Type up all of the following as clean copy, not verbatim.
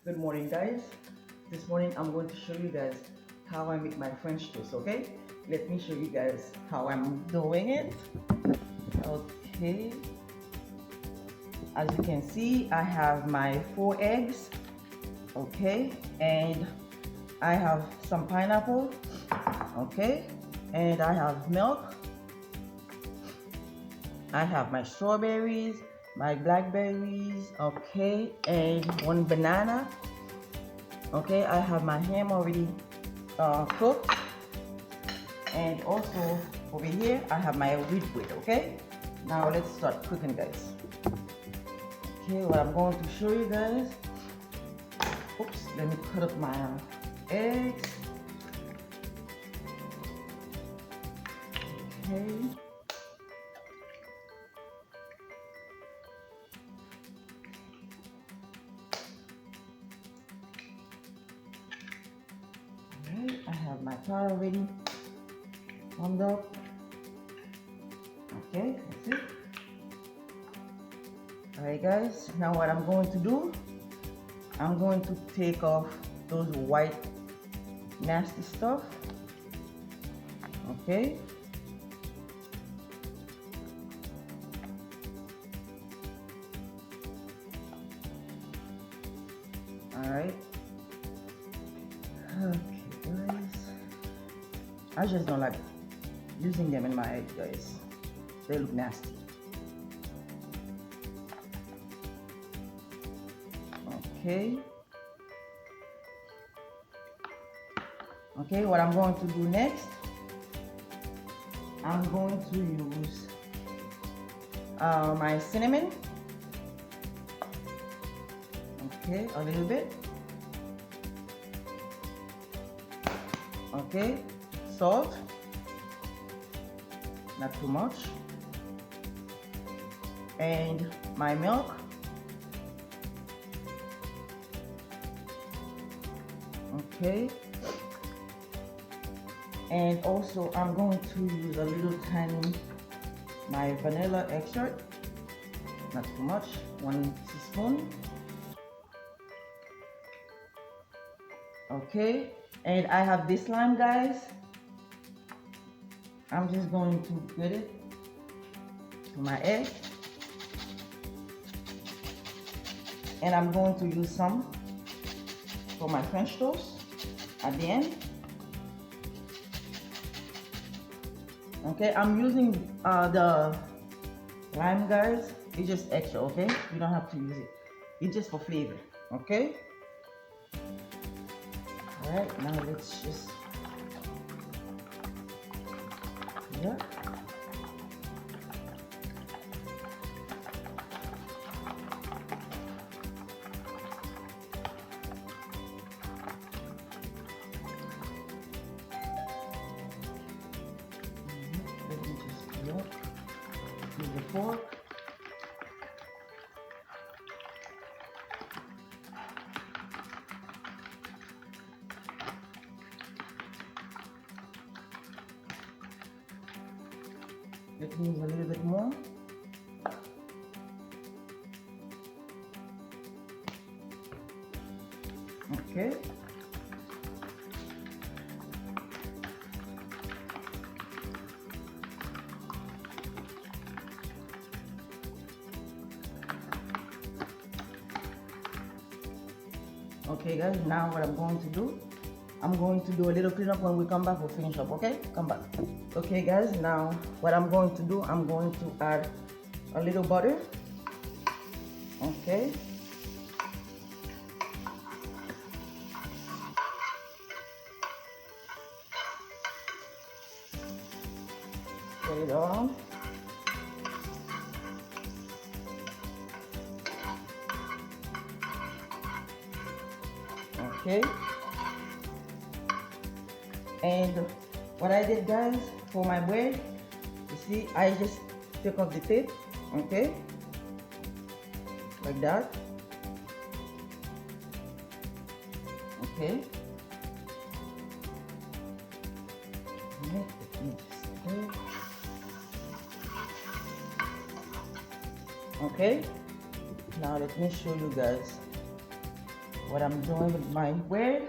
Good morning, guys. This morning I'm going to show you guys how I make my French toast, okay? Let me show you guys how I'm doing it. Okay, as you can see, I have my 4 eggs, okay? And I have some pineapple, okay? And I have milk. I have my strawberries, my blackberries, okay? And one banana. Okay, I have my ham already cooked, and also over here I have my wheat bread. Okay, now let's start cooking, guys. Okay, what I'm going to show you guys. Oops, let me cut up my eggs. Okay. Alright, I have my pot already warmed up. Okay, that's it. Alright, guys, now what I'm going to do, I'm going to take off those white nasty stuff. Okay. Alright. Okay, guys. I just don't like using them in my egg, guys. They look nasty. Okay. Okay, what I'm going to do next, I'm going to use my cinnamon. Okay, a little bit. Okay, salt, not too much, and my milk. Okay, and also I'm going to use a little tiny my vanilla extract, not too much, 1 teaspoon. Okay, and I have this lime, guys. I'm just going to put it to my egg, and I'm going to use some for my French toast at the end. Okay, I'm using the lime, guys. It's just extra, okay? You don't have to use it. It's just for flavor, okay? All right, now let's just, yeah. Let me just peel up. Use the fork. Let me use a little bit more. Okay. Okay, guys, now what I'm going to do, I'm going to do a little cleanup. When we come back, we'll finish up, okay? Come back. Okay, guys, now what I'm going to do, I'm going to add a little butter. Okay. Put it on. Okay. And what I did, guys, for my bread, you see, I just take off the tape, okay, like that. Okay. Okay, now let me show you guys what I'm doing with my bread.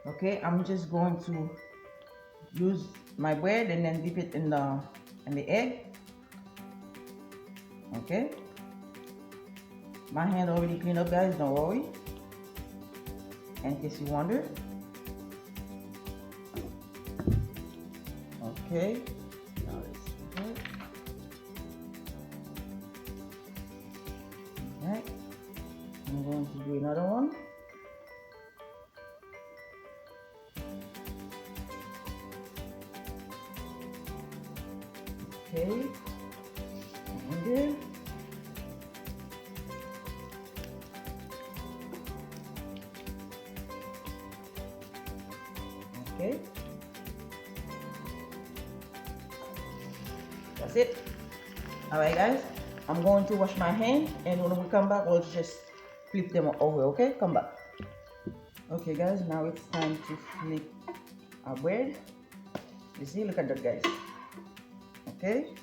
Okay, I'm just going to use my bread and then dip it in the egg. Okay, my hand already cleaned up, guys, don't worry, in case you wonder. Okay, now let's do it. Alright, I'm going to do another one. Okay, and then okay, that's it. All right, guys, I'm going to wash my hand, and when we come back, we'll just flip them over. Okay, come back. Okay, guys, now it's time to flip our bread. You see, look at that, guys. Okay,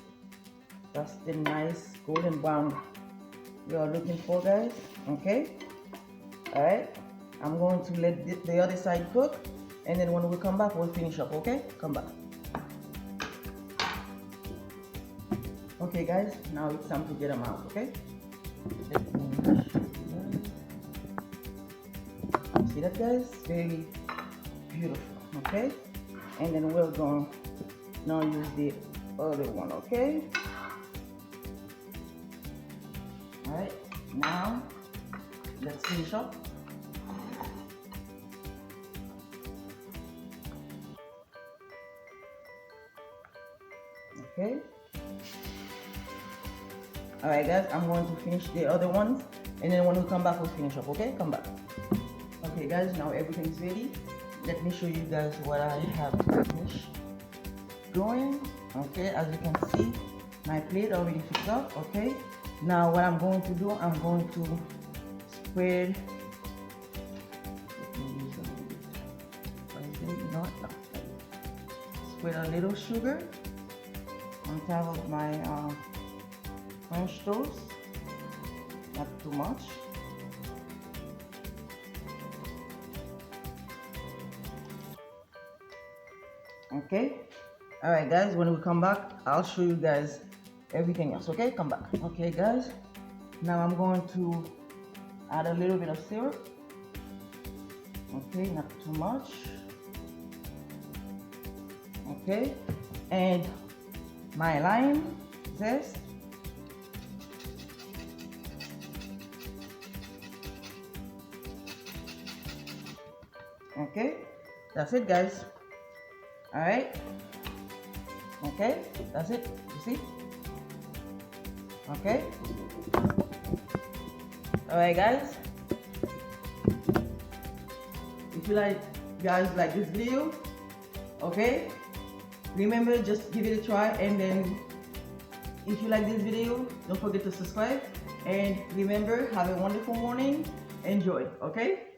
that's the nice golden brown we are looking for, guys. Okay, all right, I'm going to let the other side cook, and then when we come back, we'll finish up. Okay, come back. Okay, guys, now it's time to get them out. Okay, see that, guys? Very beautiful. Okay, and then we're going to now use the other one. Okay, all right, now let's finish up. Okay, all right, guys, I'm going to finish the other ones, and then when we come back, we'll finish up. Okay, come back. Okay, guys, now everything's ready. Let me show you guys what I have finished doing. Okay, as you can see, my plate already fixed up. Okay, now what I'm going to do, I'm going to spread. Spread a little sugar on top of my French toast, not too much. Okay, all right, guys, when we come back, I'll show you guys everything else. Okay, come back. Okay, guys, now I'm going to add a little bit of syrup. Okay, not too much. Okay, and my lime zest. Okay, that's it, guys. All right, okay, that's it. You see? Okay, all right, guys, if you guys like this video, okay, remember, just give it a try, and then if you like this video, don't forget to subscribe, and remember, have a wonderful morning. Enjoy. Okay.